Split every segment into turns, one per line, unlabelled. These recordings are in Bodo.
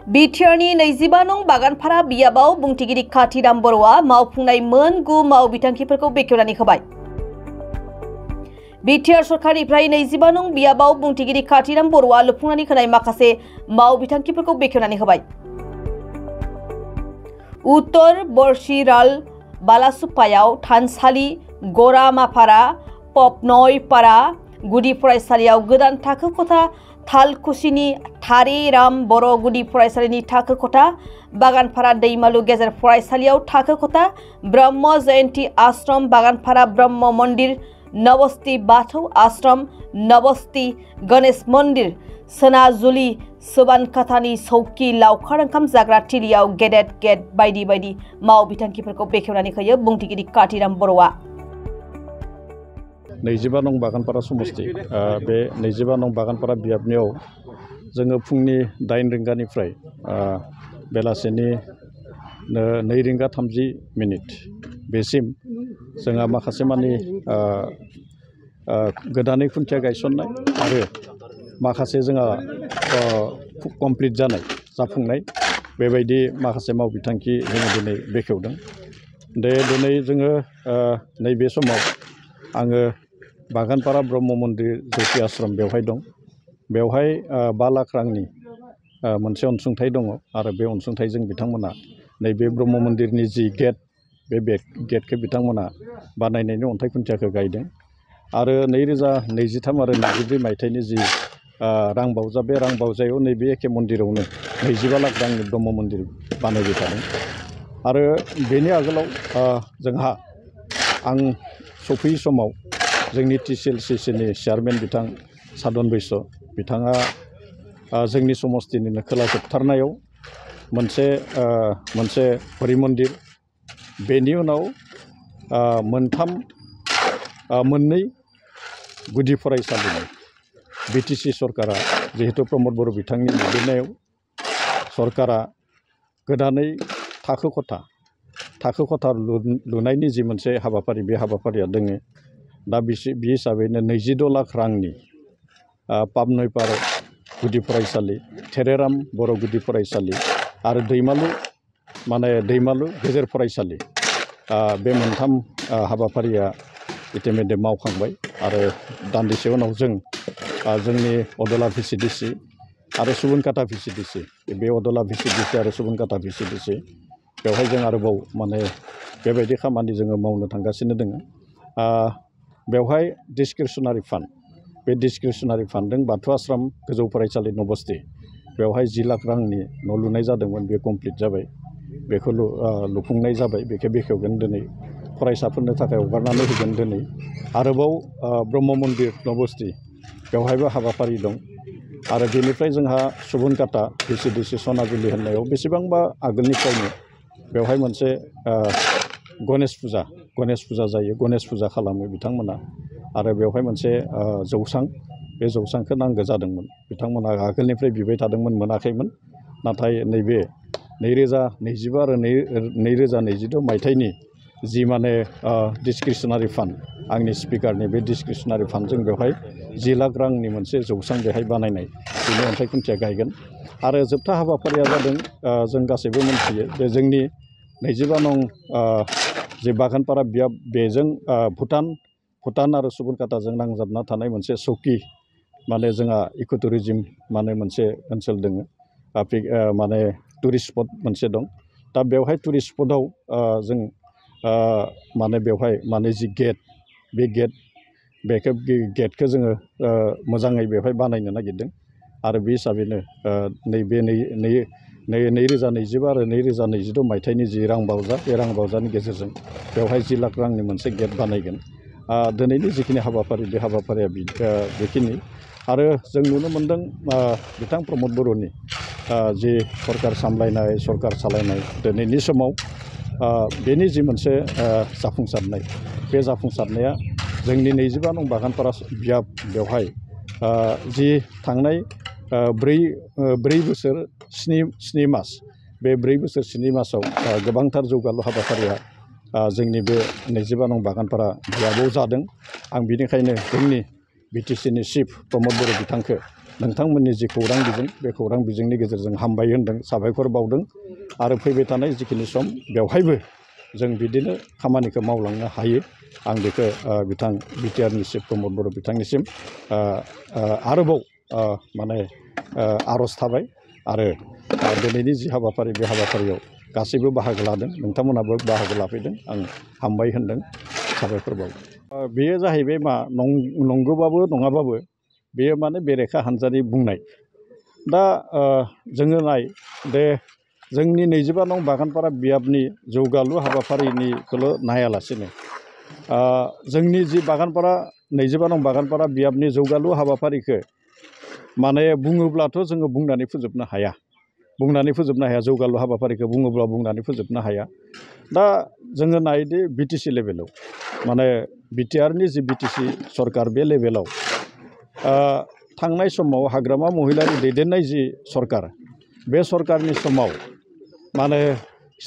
बिटिआरनि 25 नं बागानपारा बियाबाव बुंथिगिरि काथिराम बर'आ मावफुंनाय मोन 9 माव बिथांखिफोरखौ बेखेवनानै होबाय। बिटिआर सरकारनिफ्राय 25 नं बियाबाव बुंथिगिरि काथिराम बर'आ लुफुंनानै होनाय माखासे माव बिथांखिफोरखौ बेखेवनानै होबाय। उत्तर बरसिराल बालासुपायाव थानसालि, गरामापारा, पपनयपारा गुदि फरायसालियाव गोदान थाखो खथा, थालकुसिनि थारेराम बर' गुदि फरायसालिनि थाखो खथा, बागानपारा दैमालु गेजेर फरायसालियाव थाखो खथा, ब्रह्म जयन्ती आश्रम बागानपारा ब्रह्म मन्दिर, नबस्ति बाथौ आश्रम, नबस्ति गणेश मन्दिर, सोनाजुलि सोबानकाटानि सौकी लावखार ओंखाम जाग्रा थिलियाव गेदेट गेट बायदि बायदि माव बिथांखिफोरखौ बेखेवनानै होयो बुंथिगिरि काथिराम बर'आ।
25 नं बागानपारा समस्ति बे 25 नं बागानपारा बियाबनियाव जोङो फुंनि 8 रिंगानिफ्राय बेलासिनि 2 रिंगा 30 बेसिम जोंहा माखासे मानि गोदानै खुन्थिया गायसननाय आरो माखासे जोंहा कमप्लिट जानाय जाफुंनाय बेबायदि माखासे माव बिथांखि जोङो दिनै बेखेवदों। दिनै जोङो नैबे समाव आङो बागानपारा ब्रह्म मन्दिर ज्योति आश्रम बेवहाय दं। बेवहाय 5 लाख रांनि मोनसे अनसुंथाइ दङ आरो बे अनसुंथाइजों बिथांमोना नैबे ब्रह्म मन्दिरनि जि गेट बे गेटखौ बिथांमोना बानायनायनि अन्थाइ खुन्थियाखौ गायदों आरो 2023 आरो 2024 मायथाइनि जि रां बावजा बे रां बावजायाव नैबे एखे मन्दिरावनो 25 लाख रांनि ब्रह्म मन्दिर बानायबाय थादों आरो बेनि आगोलाव जोंहा आं सफैयै समाव जोंनि TCLCCनि चेयारमेन बिथां सादन बैस' बिथाङा जोंनि समस्तिनिनो खोला जोबथारनायाव मोनसे हरि मन्दिर, बेनि उनाव मोननै गुदि फरायसालिनि BTC सरकारा जिहेतु प्रमद बर' बिथांनि दैदेननायाव सरकारा गोदानै थाखो खथा लुनायनि जि मोनसे हाबाफारि बे हाबाफारिया दोङो। दा बे हिसाबैनो 26 लाख रांनि पाबनयपारा गुदि फरायसालि, थेरेराम बर' गुदि फरायसालि आरो दैमालु गेजेर फरायसालि बे मोनथाम हाबाफारिया इतिमध्य मावखांबाय आरो दान्दिसे उनाव जोंनि अदला VCDC आरो सुबनकाटा VCDC बे अदला VCDC आरो सुबनकाटा VCDC बेवहाय जों आरोबाव बेबायदि खामानि जोङो मावनो थांगासिनो दोङो। बेवहाय डिसक्रिशनारि फान्ड, बे डिसक्रिशनारि फान्डजों बाथौ आश्रम गोजौ फरायसालि नबस्ति बेवहाय 10 लाख रांनि न' लुनाय जादोंमोन, बे कमप्लिट जाबाय, बेखौ लुफुंनाय जाबाय, बेखौ बेखेवगोन दिनै फरायसाफोरनो थाखाय हगारनानै होगोन दिनै। आरोबाव ब्रह्म मन्दिर नबस्ति बेवहायबो हाबाफारि दं आरो बेनिफ्राय जोंहा सुबनकाटा VCDC सनाजुलि होननायाव बेसेबांबा आगोलनिफ्रायनो बेवहाय मोनसे गणेश फुजा जायो, गणेश फुजा खालामो बिथांमोना आरो बेवहाय मोनसे जौसां, बे जौसांखौ नांगौ जादोंमोन, बिथांमोना आगोलनिफ्राय बिबाय थादोंमोन, मोनाखैमोन, नाथाय नैबे 2025 आरो 2026 मायथाइनि जि डिसक्रिशनारि फान्ड आंनि स्पिकारनि बे डिसक्रिशनारि फान्डजों बेवहाय 10 लाख रांनि मोनसे जौसां बेहाय बानायनाय बेनि अन्थाइ खुन्थिया गायगोन आरो जोबथा हाबाफारिया जादों जों गासैबो मिन्थियो जे जोंनि 25 नं जे बागानपारा बियाब बेजों भुटान आरो सुबनकाटाजों नांजाबना थानाय मोनसे सौकी जोंहा इक' टुरिजिम मोनसे ओनसोल दोङो, टुरिस्ट स्पट मोनसे दं। दा बेवहाय टुरिस्ट स्पटआव जों बेवहाय जि गेट बे गेटखौ जोङो मोजाङै बेवहाय बानायनो नागिरदों आरो बे हिसाबैनो नैबे 2025 आरो 2026 मायथाइनि जि रां बावजा बे रां बावजानि गेजेरजों बेवहाय 10 लाख रांनि मोनसे गेट बानायगोन। दिनैनि जिखिनि हाबाफारि बे हाबाफारिया बेखिनि आरो जों नुनो मोन्दों बिथां प्रमद बर'नि जि सरकार सामलायनाय, सरकार सालायनाय दिनैनि समाव बेनि जि मोनसे जाफुंसारनाय, बे जाफुंसारनाया जोंनि 25 नं बागानपारा बियाब बेवहाय जि थांनाय 4 बोसोर 7 मास, बे 4 बोसोर 7 मासाव गोबांथार जौगालु हाबाफारिया जोंनि बे 25 नं बागानपारा बियाबाव जादों। आं बिनिखायनो जोंनि BTCनि चिफ प्रमद बर' बिथांखौ नोंथांमोननि जि खौरां बिजों बे खौरां बिजोंनि गेजेरजों हामबाय होनदों साबायखर बावदों आरो फैबाय थानाय जिखिनि सम बेवहायबो जों बिदिनो खामानिखौ मावलांनो हायो आं बेखौ बिथां बिटिआरनि चिफ प्रमद बर' बिथांनिसिम आरोबाव माने आर'ज थाबाय आरो दिनैनि जि हाबाफारि बे हाबाफारियाव गासैबो बाहागो लादों नोंथांमोनाबो बाहागो लाफैदों आं हामबाय होनदों साबायखर बावदों बेयो जाहैबाय मा नंगौबाबो नङाबाबो बेयो माने बेरेखा हान्जानि बुंनाय दा जोङो नाय दे जोंनि 22 नं बागानपारा बियाबनि जौगालु हाबाफारिनिखौल' नायालासिनो जोंनि जि बागानपारा 22 नं बागानपारा बियाबनि जौगालु हाबाफारिखौ माने बुङोब्लाथ' जोङो बुंनानै फोजोबनो हाया जौगालु हाबाफारिखौ बुङोब्ला बुंनानै फोजोबनो हाया दा जोङो नायदि बिटिसि लेभेलाव माने बिटिआरनि जि बिटिसि सरकार बे लेभेलाव थांनाय समाव हाग्रामा महिलारि दैदेननाय जि सरकार बे सरकारनि समाव माने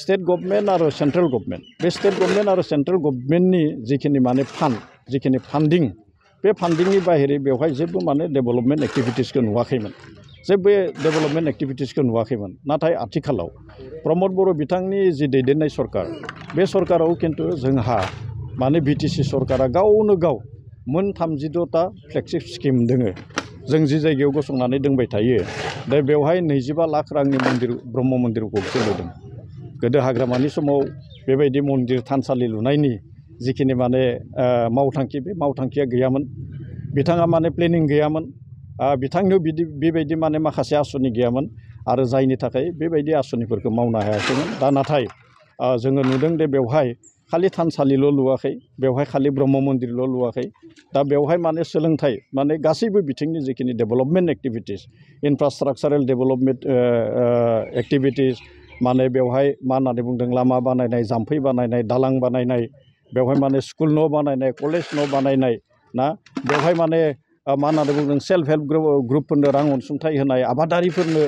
स्टेट गभर्नमेन्ट आरो सेन्ट्रेल गभर्नमेन्ट बे स्टेट गभर्नमेन्ट आरो सेन्ट्रेल गभर्नमेन्टनि जिखिनि माने जिखिनि फान्डिं बे फान्डिंनि बाहेरै बेवहाय जेबो माने डेभेलपमेन्ट एक्टिभिटिसखौ नुवाखैमोन जेबो डेभेलपमेन्ट एक्टिभिटिसखौ नुवाखैमोन नाथाय आथिखालाव प्रमद बर' बिथांनि जि दैदेननाय सरकार बे सरकाराव खिन्थु जोंहा माने बिटिसि सरकारा गावनो गाव मोन 32टा फ्लेगशिप स्किम दोङो जों जि जायगायाव गसंनानै दोंबाय थायो दा बेवहाय 25 लाख रांनि मन्दिर ब्रह्म मन्दिर गंसे लुदों गोदो हाग्रामानि समाव बेबायदि मन्दिर थानसालि लुनायनि जिखिनि माने मावथांखि बे मावथांखिया गैयामोन बिथाङा माने प्लेनिं गैयामोन बिथांनियाव बेबायदि माने माखासे आसनि गैयामोन आरो जायनि थाखाय बेबायदि आसनिफोरखौ मावनो हायाखैमोन दा नाथाय जोङो नुदों दे बेवहाय खालि थानसालिल' लुवाखै बेवहाय खालि ब्रह्म मन्दिरल' लुवाखै दा बेवहाय माने सोलोंथाइ माने गासैबो बिथिंनि जिखिनि डेभेलपमेन्ट एक्टिभिटिस इनफ्रास्ट्राक्चारेल डेभेलपमेन्ट एक्टिभिटिस माने बेवहाय मा होननानै बुंदों लामा बानायनाय जाम्फै बानायनाय दालां बानायनाय बेवहाय माने स्कुल न' बानायनाय कलेज न' बानायनाय ना बेवहाय माने मा होननानै बुंदों सेल्फ हेल्प ग्रुपफोरनो रां अनसुंथाइ होनाय आबादारिफोरनो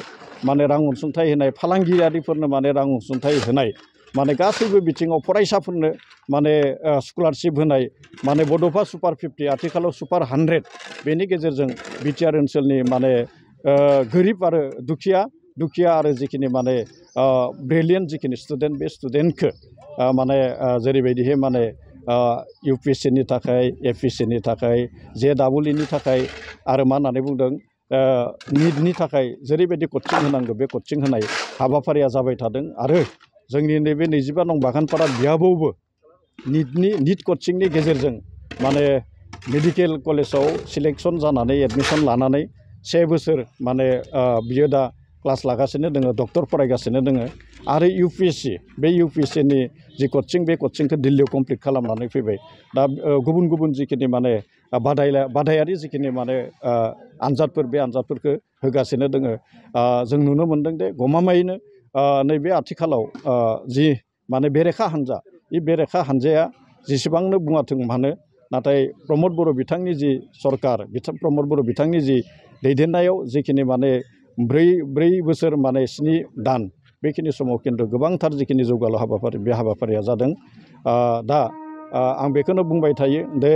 माने रां अनसुंथाइ होनाय फालांगियारिफोरनो माने रां अनसुंथाइ होनाय माने गासैबो बिथिङाव फरायसाफोरनो माने स्कलारशिप होनाय माने बड'फा सुपार 50 आथिखालाव सुपार 100 बेनि गेजेरजों बिटिआर ओनसोलनि माने गोरिब आरो दुखिया आरो जिखिनि माने ब्रिलियेन्ट जिखिनि स्टुडेन्ट बे स्टुडेन्टखौ माने जेरैबायदिहाय माने UPSCनि थाखाय APSCनि थाखाय JEEनि थाखाय आरो मा होननानै बुंदों नीटनि थाखाय जेरैबायदि कचिं होनांगौ बे कचिं होनाय हाबाफारिया जाबाय थादों आरो जोंनि नैबे 22 नं बागानपारा बियाबावबो नीट कचिंनि गेजेरजों माने मेडिकेल कलेजाव सिलेक्सन जानानै एडमिसन लानानै 1 बोसोर माने बियो दा क्लास लागासिनो दङ डक्टर फरायगासिनो दङ आरो बे UPSCनि जि कचिं बे कचिंखौ दिल्लीयाव कमप्लिट खालामनानै फैबाय दा गुबुन गुबुन जिखिनि माने बादायारि जिखिनि माने आनजादफोर बे आनजादफोरखौ होगासिनो दङ जों नुनो मोनदों दे गमामायैनो नैबे आथिखालाव जि माने बेरेखा हान्जा बे बेरेखा हान्जाया जेसेबांनो बुङाथों मानो नाथाय प्रमद बर' बिथांनि जि सरकार प्रमद बर' बिथांनि जि दैदेननायाव जिखिनि माने 4 बोसोर माने 7 दान बेखिनि समाव खिन्थु गोबांथार जिखिनि जौगालु हाबाफारि बे हाबाफारिया जादों दा आं बेखौनो बुंबाय थायो दे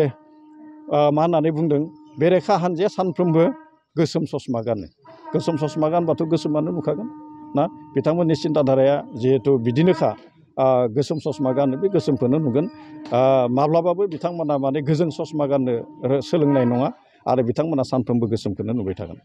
मा होननानै बुंदों बेरेखा हान्जाया सानफ्रोमबो गोसोम ससमा गानबाथ' गोसोमानो नुखागोन ना बिथांमोननि सिन्ताधाराया जिहेथु बिदिनोखा गोसोम ससमा गानो बे गोसोमखौनो नुगोन माब्लाबाबो बिथांमोना माने गोजों ससमा गाननो सोलोंनाय नङा आरो बिथांमोना सानफ्रोमबो गोसोमखौनो नुबाय थागोन